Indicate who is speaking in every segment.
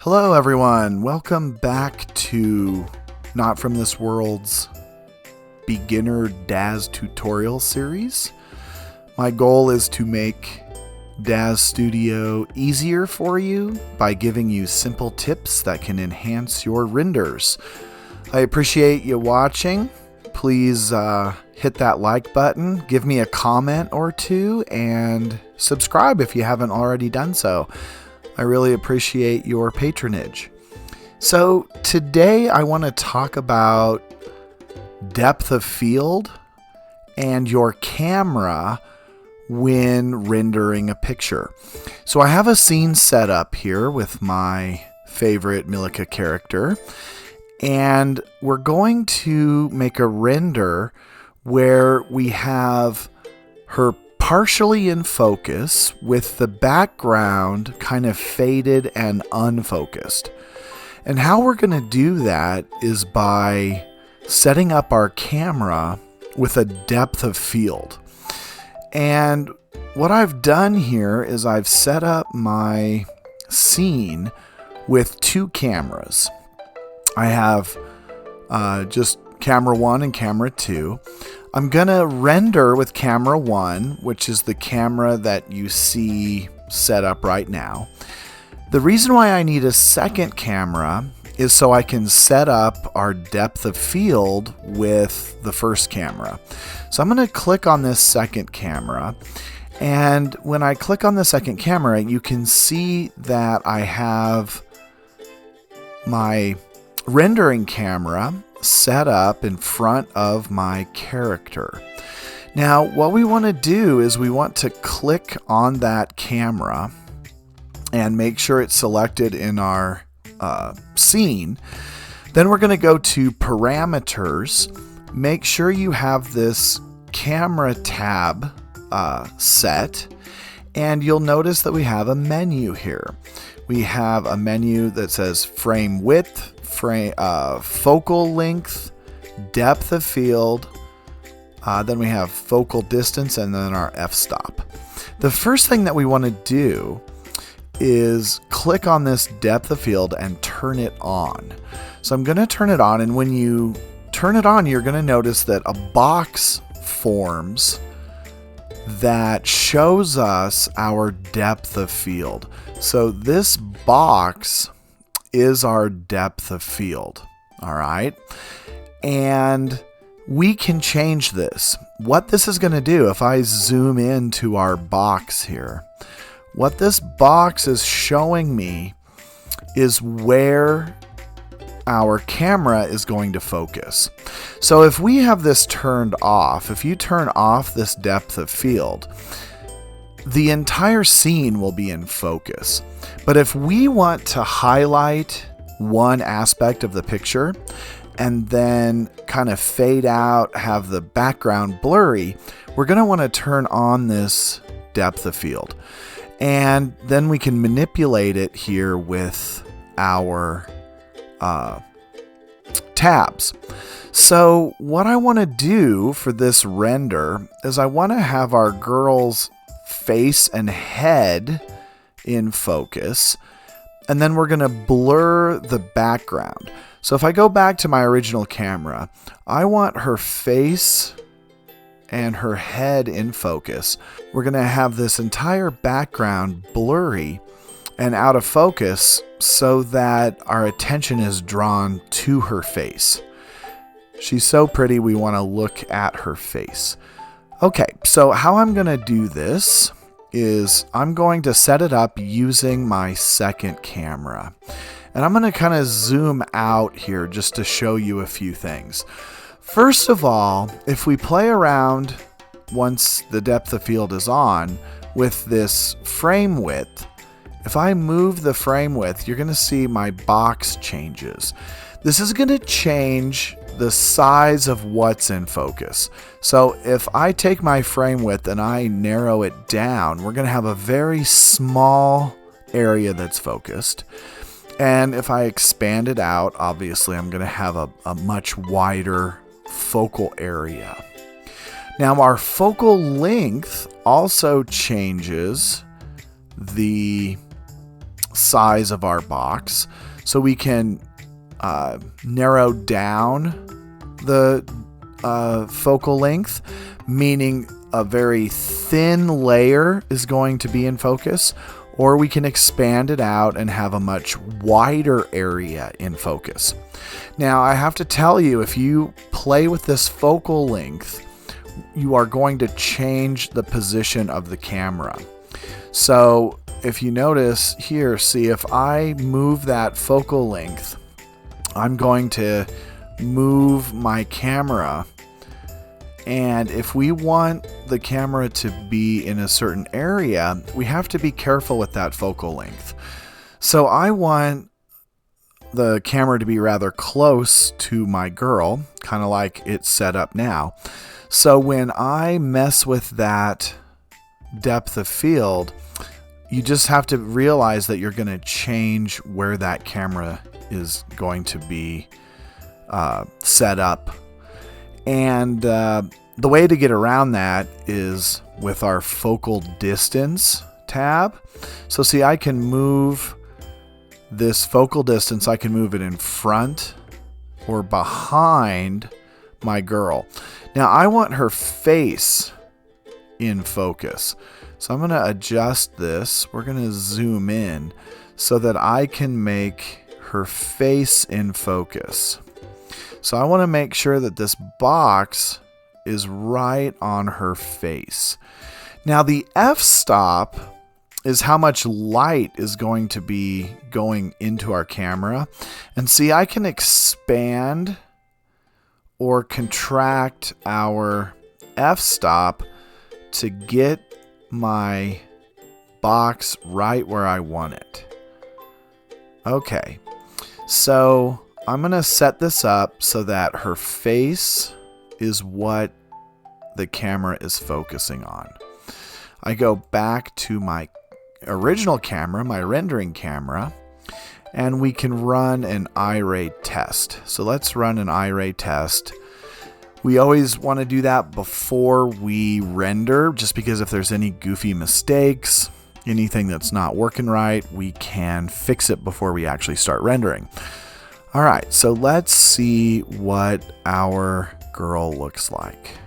Speaker 1: Hello everyone, welcome back to Not From This World's beginner Daz tutorial series. My goal is to make Daz Studio easier for you by giving you simple tips that can enhance your renders. I appreciate you watching. Please hit that like button, give me a comment or two, and subscribe if you haven't already done so. I really appreciate your patronage. So today I want to talk about depth of field and your camera when rendering a picture. So I have a scene set up here with my favorite Milika character, and we're going to make a render where we have her partially in focus with the background kind of faded and unfocused. And how we're going to do that is by setting up our camera with a depth of field. And what I've done here is I've set up my scene with two cameras. I have just camera 1 and camera 2. I'm going to render with camera 1, which is the camera that you see set up right now. The reason why I need a second camera is so I can set up our depth of field with the first camera. So I'm going to click on this second camera, and when I click on the second camera, you can see that I have my rendering camera set up in front of my character. Now, what we want to do is we want to click on that camera and make sure it's selected in our scene. Then we're going to go to parameters. Make sure you have this camera tab set, and you'll notice that we have a menu here. We have a menu that says frame width, focal length, depth of field, then we have focal distance, and then our f-stop. The first thing that we want to do is click on this depth of field and turn it on. So I'm going to turn it on, and when you turn it on, you're going to notice that a box forms that shows us our depth of field. So this box is our depth of field. All right. And we can change this. What this is going to do, if I zoom into our box here, what this box is showing me is where our camera is going to focus. So if we have this turned off, if you turn off this depth of field, the entire scene will be in focus. But if we want to highlight one aspect of the picture and then kind of fade out, have the background blurry, we're going to want to turn on this depth of field. And then we can manipulate it here with our tabs. So what I want to do for this render is I want to have our girl's face and head in focus, and then we're going to blur the background. So if I go back to my original camera, I want her face and her head in focus. We're going to have this entire background blurry and out of focus so that our attention is drawn to her face. She's so pretty, we want to look at her face. Okay, so how I'm going to do this is I'm going to set it up using my second camera. And I'm going to kind of zoom out here just to show you a few things. First of all, if we play around once the depth of field is on with this frame width, if I move the frame width, you're going to see my box changes. This is going to change the size of what's in focus. So if I take my frame width and I narrow it down, we're going to have a very small area that's focused. And if I expand it out, obviously I'm going to have a much wider focal area. Now our focal length also changes the size of our box, so we can narrow down the focal length, meaning a very thin layer is going to be in focus, or we can expand it out and have a much wider area in focus. Now, I have to tell you, if you play with this focal length, you are going to change the position of the camera. So if you notice here, see, if I move that focal length, I'm going to move my camera. And if we want the camera to be in a certain area, we have to be careful with that focal length. So I want the camera to be rather close to my girl, kind of like it's set up now. So when I mess with that depth of field, you just have to realize that you're going to change where that camera is going to be set up. And the way to get around that is with our focal distance tab. So see, I can move this focal distance, I can move it in front or behind my girl. Now I want her face in focus. So I'm going to adjust this. We're going to zoom in so that I can make her face in focus. So I want to make sure that this box is right on her face. Now the f-stop is how much light is going to be going into our camera. And see, I can expand or contract our f-stop to get my box right where I want it. Okay, so I'm going to set this up so that her face is what the camera is focusing on. I go back to my original camera, my rendering camera, and we can run an eye-ray test. So let's run an eye-ray test. We always want to do that before we render, just because if there's any goofy mistakes, anything that's not working right, we can fix it before we actually start rendering. All right, so let's see what our girl looks like.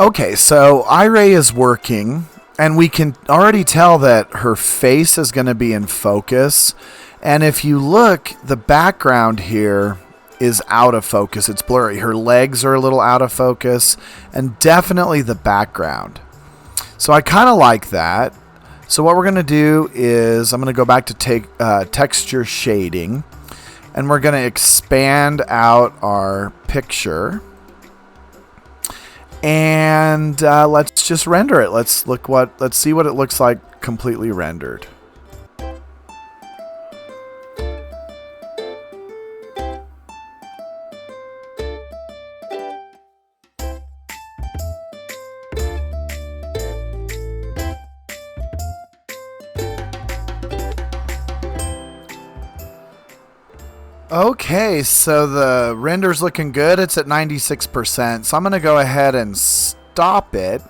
Speaker 1: Okay, so eye-ray is working, and we can already tell that her face is going to be in focus. And if you look, the background here is out of focus. It's blurry. Her legs are a little out of focus, and definitely the background. So I kind of like that. So what we're going to do is I'm going to go back to texture shading, and we're going to expand out our picture. And let's just render it. Let's see what it looks like completely rendered. Okay, so the render's looking good. It's at 96%. So I'm going to go ahead and stop it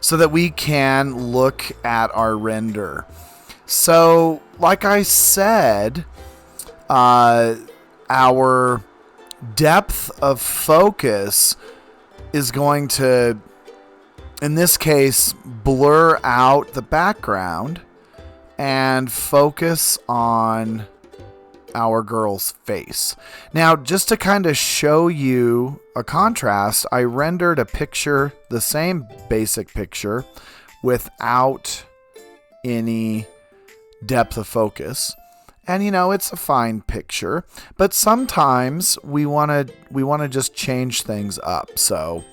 Speaker 1: so that we can look at our render. So, like I said, our depth of focus is going to, in this case, blur out the background and focus on our girl's face. Now, just to kind of show you a contrast, I rendered a picture, the same basic picture, without any depth of focus. And you know, it's a fine picture, but sometimes we want to just change things up. So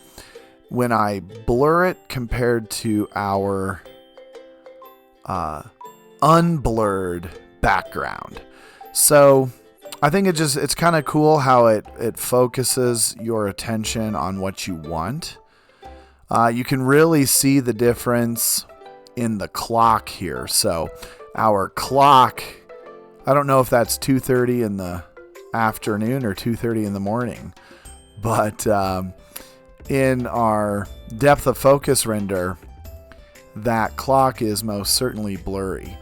Speaker 1: when I blur it compared to our unblurred background. So I think it's kind of cool how it focuses your attention on what you want. You can really see the difference in the clock here. So our clock, I don't know if that's 2:30 in the afternoon or 2:30 in the morning, but in our depth of focus render, that clock is most certainly blurry.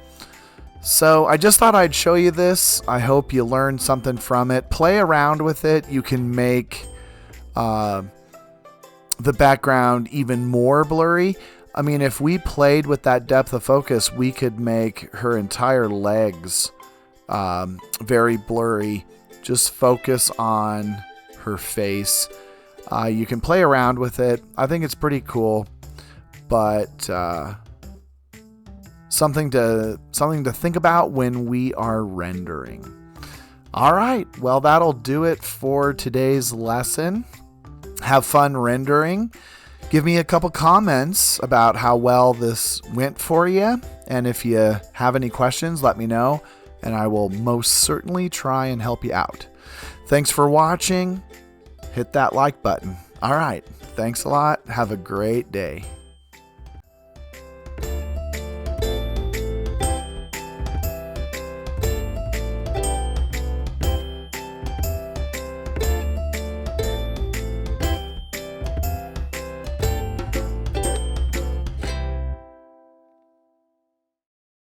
Speaker 1: So I just thought I'd show you this. I hope you learned something from it. Play around with it. You can make the background even more blurry. I mean, if we played with that depth of focus, we could make her entire legs very blurry. Just focus on her face. You can play around with it. I think it's pretty cool, but something to think about when we are rendering. All right, well, that'll do it for today's lesson. Have fun rendering. Give me a couple comments about how well this went for you, and if you have any questions, let me know, and I will most certainly try and help you out. Thanks for watching. Hit that like button. All right, thanks a lot. Have a great day.